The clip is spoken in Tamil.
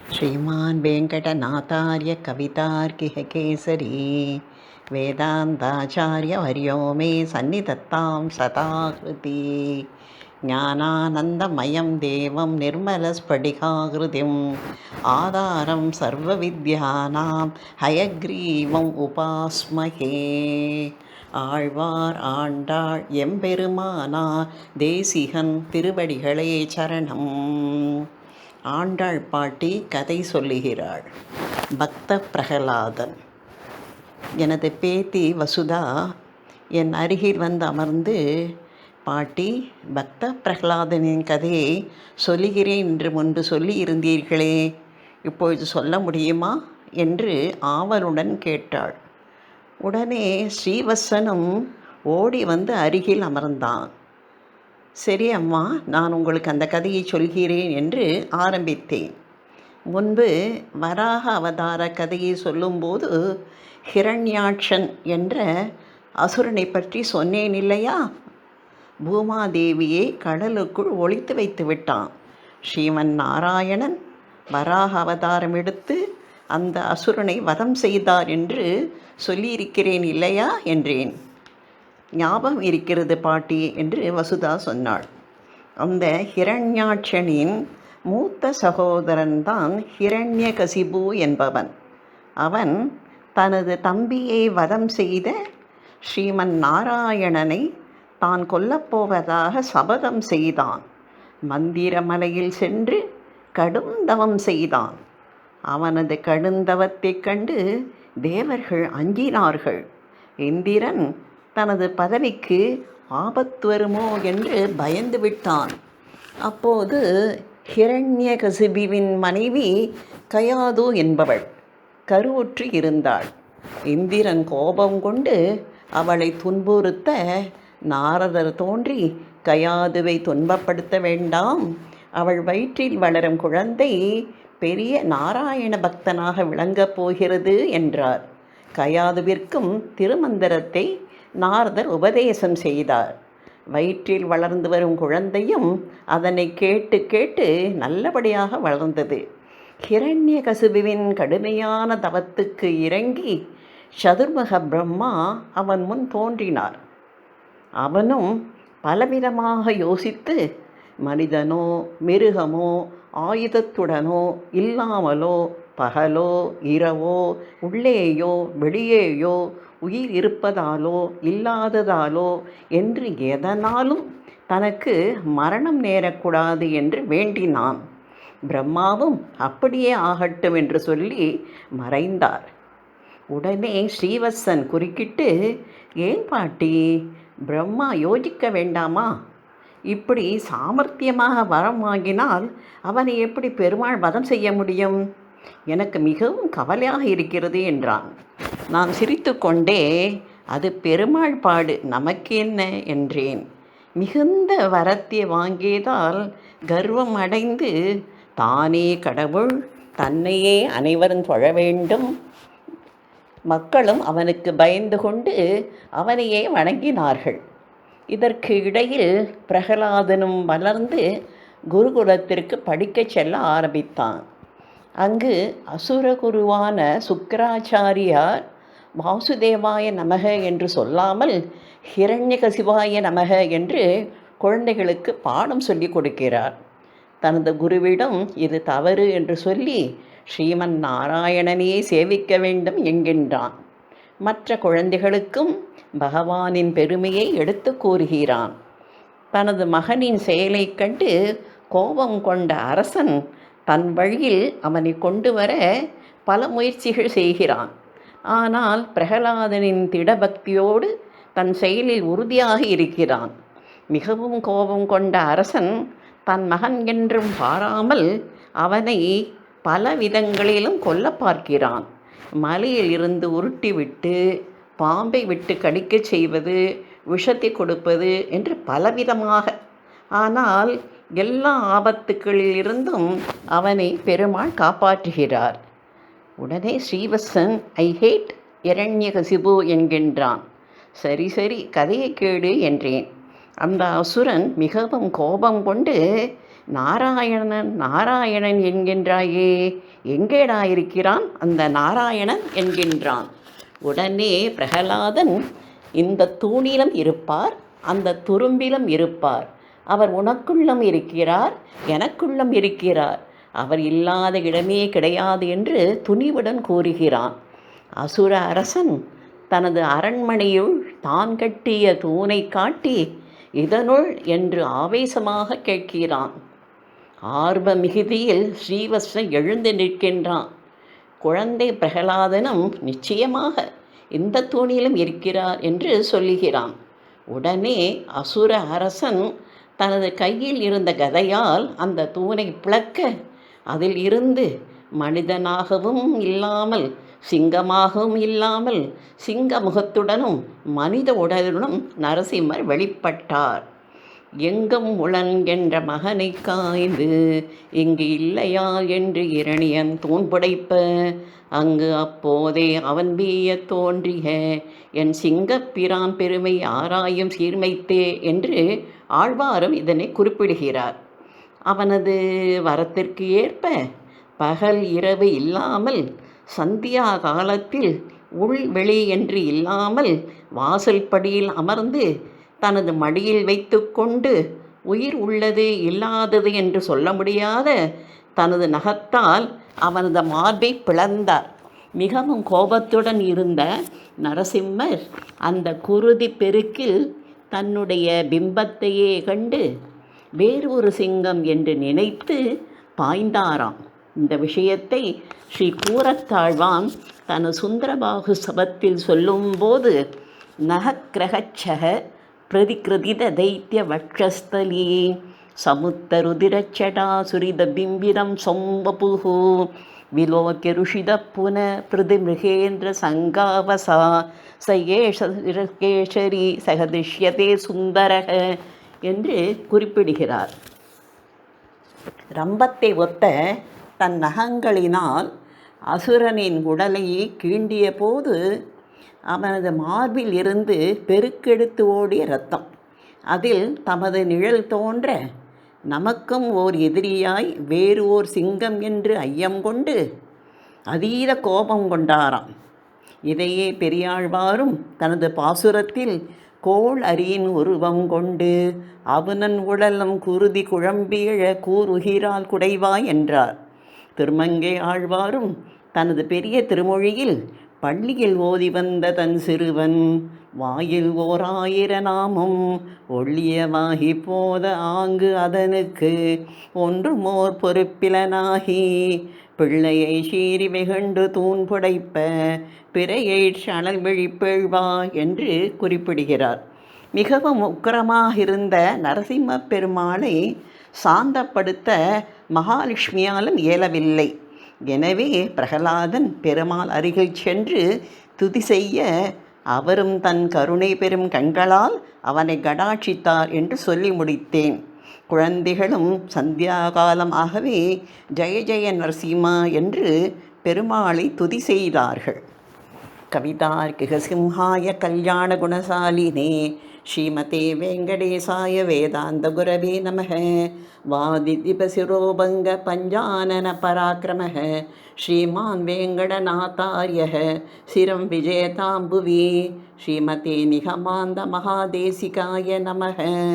श्रीमान् वेङ्कटनाथार्य कवितार्किहकेसरी वेदान्ताचार्यवर्यो मे सन्निधत्तां सदाकृति ज्ञानानन्दमयं देवं निर्मलस्फटिकाकृतिम् आधारं सर्वविद्यानां हयग्रीवम् उपास्महे ஆழ்வார் ஆண்டாள் எம்பெருமானார் தேசிகன் திருவடிகளே சரணம். ஆண்டாள் பாட்டி கதை சொல்லுகிறாள். பக்த பிரகலாதன். எனது பேத்தி வசுதா என் அருகில் வந்து அமர்ந்து, பாட்டி, பக்த பிரகலாதனின் கதையை சொல்லுகிறேன் என்று முன்பு சொல்லி இருந்தீர்களே, இப்பொழுது சொல்ல முடியுமா என்று ஆவலுடன் கேட்டாள். உடனே ஸ்ரீவத்சனும் ஓடி வந்து அருகில் அமர்ந்தான். சரி அம்மா, நான் உங்களுக்கு அந்த கதையை சொல்கிறேன் என்று ஆரம்பித்தேன். முன்பு வராக அவதார கதையை சொல்லும்போது ஹிரண்யாட்சன் என்ற அசுரனை பற்றி சொன்னேன் இல்லையா? பூமாதேவியை கடலுக்குள் ஒளித்து வைத்து விட்டான். ஸ்ரீமன் நாராயணன் வராக அவதாரம் எடுத்து அந்த அசுரனை வதம் செய்தார் என்று சொல்லியிருக்கிறேன் இல்லையா என்றேன். ஞாபகம் இருக்கிறது பாட்டி என்று வசுதா சொன்னாள். அந்த ஹிரண்யாட்சனின் மூத்த சகோதரன்தான் ஹிரண்யகசிபு என்பவன். அவன் தனது தம்பியை வதம் செய்த ஸ்ரீமன் நாராயணனை தான் கொல்லப்போவதாக சபதம் செய்தான். மந்திரமலையில் சென்று கடும் தவம் செய்தான். அவனது கடுந்தவத்தைக் கண்டு தேவர்கள் அஞ்சினார்கள். இந்திரன் தனது பதவிக்கு ஆபத்து வருமோ என்று பயந்து விட்டான். அப்போது ஹிரண்யகசிபுவின் மனைவி கயாது என்பவள் கருவுற்று இருந்தாள். இந்திரன் கோபம் கொண்டு அவளை துன்புறுத்த நாரதர் தோன்றி, கயாதுவை துன்பப்படுத்த வேண்டாம், அவள் வயிற்றில் வளரும் குழந்தை பெரிய நாராயண பக்தனாக விளங்கப் போகிறது என்றார். கயாதுவிற்கும் திருமந்திரத்தை நாரதர் உபதேசம் செய்தார். வயிற்றில் வளர்ந்து வரும் குழந்தையும் அதனை கேட்டு கேட்டு நல்லபடியாக வளர்ந்தது. ஹிரண்யகசிபுவின் கடுமையான தவத்துக்கு இறங்கி சதுர்முக பிரம்மா அவன் முன் தோன்றினார். அவனும் பலவிதமாக யோசித்து, மனிதனோ மிருகமோ ஆயுதத்துடனோ இல்லாமலோ பகலோ இரவோ உள்ளேயோ வெளியேயோ உயிர் இருப்பதாலோ இல்லாததாலோ என்று எதனாலும் தனக்கு மரணம் நேரக்கூடாது என்று வேண்டினான். பிரம்மாவும் அப்படியே ஆகட்டும் என்று சொல்லி மறைந்தார். உடனே ஸ்ரீவத்சன் குறுக்கிட்டு, ஏன் பாட்டி, பிரம்மா யோசிக்க வேண்டாமா? இப்படி சாமர்த்தியமாக வரம் வாங்கினால் அவனை எப்படி பெருமாள் வதம் செய்ய முடியும்? எனக்கு மிகவும் கவலையாக இருக்கிறது என்றான். நான் சிரித்து கொண்டே, அது பெருமாள் பாடு, நமக்கு என்ன என்றேன். மிகுந்த வரத்தை வாங்கியதால் கர்வம் அடைந்து தானே கடவுள், தன்னையே அனைவரும் தொழ வேண்டும், மக்களும் அவனுக்கு பயந்து கொண்டு அவனையே வணங்கினார்கள். இதற்கு இடையில் பிரகலாதனும் வளர்ந்து குருகுலத்திற்கு படிக்கச் செல்ல ஆரம்பித்தான். அங்கு அசுரகுருவான சுக்கராச்சாரியார் வாசுதேவாய நமக என்று சொல்லாமல் ஹிரண்யகசிபாய நமக என்று குழந்தைகளுக்கு பாடம் சொல்லி கொடுக்கிறார். தனது குருவிடம் இது தவறு என்று சொல்லி ஸ்ரீமன் நாராயணனையே சேவிக்க வேண்டும் என்கின்றான். மற்ற குழந்தைகளுக்கும் பகவானின் பெருமையை எடுத்து கூறுகிறான். தனது மகனின் செயலைக் கண்டு கோபம் கொண்ட அரசன் தன் வழியில் அவனை கொண்டு வர பல முயற்சிகள் செய்கிறான். ஆனால் பிரகலாதனின் திடபக்தியோடு தன் செயலில் உறுதியாக இருக்கிறான். மிகவும் கோபம் கொண்ட அரசன் தன் மகன் என்றும் பாராமல் அவனை பல விதங்களிலும் கொல்ல பார்க்கிறான். மலையில் இருந்து உருட்டிவிட்டு பாம்பை விட்டு கடிக்கச் செய்வது, விஷத்தை கொடுப்பது என்று பலவிதமாக. ஆனால் எல்லா ஆபத்துக்களில் இருந்தும் அவனை பெருமாள் காப்பாற்றுகிறார். உடனே ஸ்ரீவத்சன், ஐ ஹேட் இரண்யகசிபு என்கின்றான். சரி சரி, கதையை கேடு என்றேன். அந்த அசுரன் மிகவும் கோபம் கொண்டு, நாராயணன் நாராயணன் என்கின்றாயே, எங்கேடா இருக்கிறான் அந்த நாராயணன் என்கின்றான். உடனே பிரகலாதன், இந்த தூணிலும் இருப்பார், அந்த துரும்பிலும் இருப்பார். அவர் உனக்குள்ளும் இருக்கிறார், எனக்குள்ளும் இருக்கிறார். அவர் இல்லாத இடமே கிடையாது என்று துணிவுடன் கூறுகிறான். அசுர அரசன் தனது அரண்மனையுள் தான் கட்டிய தூணை காட்டி, இதனுள் என்று ஆவேசமாக கேட்கிறான். ஆர்வ மிகுதியில் ஸ்ரீவத்சன் எழுந்து நிற்கின்றான். குழந்தை பிரகலாதனும் நிச்சயமாக இந்த தூணிலும் இருக்கிறார் என்று சொல்லுகிறான். உடனே அசுர அரசன் தனது கையில் இருந்த கதையால் அந்த தூணை பிளக்க, அதில் இருந்து மனிதனாகவும் இல்லாமல் சிங்கமாகவும் இல்லாமல் சிங்க முகத்துடனும் மனித உடலுடனும் நரசிம்மர் வெளிப்பட்டார். எங்கும் உளன் என்ற மகனை காய்ந்து இங்கு இல்லையா என்று இரணியன் தூண் புடைப்ப, அங்கு அப்போதே அவன் வீய தோன்றிய என் சிங்கப்பிரான் பெருமை ஆராயும் சீர்மைத்தே என்று ஆழ்வாரும் இதனை குறிப்பிடுகிறார். அவனது வரத்திற்கு ஏற்ப பகல் இரவு இல்லாமல், சந்தியா காலத்தில் உள் வெளி என்று இல்லாமல் வாசல் படியில் அமர்ந்து தனது மடியில் வைத்து கொண்டு உயிர் உள்ளது இல்லாதது என்று சொல்ல முடியாத தனது நகத்தால் அவனது மார்பை பிளந்தார். மிகவும் கோபத்துடன் இருந்த நரசிம்மர் அந்த குருதி பெருக்கில் தன்னுடைய பிம்பத்தையே கண்டு வேறு ஒரு சிங்கம் என்று நினைத்து பாய்ந்தாராம். இந்த விஷயத்தை ஸ்ரீ கூரத்தாழ்வான் தன் சுந்தரபாகு சபத்தில் சொல்லும்போது, நகக்கிரகச்சக பிரதிகிருதித தைத்திய வட்சஸ்தலீ சமுத்தருதிரச்சடா சுரித பிம்பிரம் சொம்பபுகு விலோக்கிய ருஷித புன பிரதி மிருகேந்திர சங்காவசா சயேஷரி சகதிஷ்யதே சுந்தரக என்று குறிப்பிடுகிறார். ரம்பத்தை ஒத்த தன் நகங்களினால் அசுரனின் உடலை கீண்டிய போது அவனது மார்பில் இருந்து பெருக்கெடுத்து ஓடிய இரத்தம், அதில் தமது நிழல் தோன்ற நமக்கும் ஓர் எதிரியாய் வேறு ஓர் சிங்கம் என்று ஐயம் கொண்டு அதீத கோபம் கொண்டாராம். இதையே பெரியாழ்வாரும் தனது பாசுரத்தில் கோள் அரியின் உருவம் கொண்டு அவனன் உடலம் குருதி குழம்பியழ கூறுகிறாள் குடைவாய் என்றார். திருமங்கை ஆழ்வாரும் தனது பெரிய திருமொழியில் பள்ளியில் ஓதி வந்த தன் சிறுவன் வாயில் ஓர் 1000 நாமம் ஒள்ளியவாகி போத ஆங்கு அதனுக்கு ஒன்றுமோர் பொறுப்பிலனாகி பிள்ளையை சீறி வெகுண்டு தூண் புடைப்ப பிறையை சணல் விழிப்பெழ்வா என்று குறிப்பிடுகிறார். மிகவும் உக்கிரமாக இருந்த நரசிம்ம பெருமாளை சாந்தப்படுத்த மகாலட்சுமியாலும் இயலவில்லை. எனவே பிரகலாதன் பெருமாள் அருகில் சென்று துதி செய்ய, அவரும் தன் கருணை பெரும் கண்களால் அவனை கடாட்சித்தார் என்று சொல்லி முடித்தேன். குழந்தைகளும் சந்தியாகாலம் ஆகவே ஜெய ஜெய நரசிம்மா என்று பெருமாளை துதி செய்தார்கள். கவிதார்க்கிக சிம்ஹாய கல்யாண குணசாலினே ஸ்ரீமதே வெங்கடேசாய வேதாந்த குரவே நமः. வாதிதிபசிரோபங்க பஞ்சானன பராக்கிரமः ஸ்ரீமான் வேங்கடநாதார்யः சிரம் விஜயதாம்புவி. ஸ்ரீமதே நிகமாந்த மகாதேசிகாய நமः.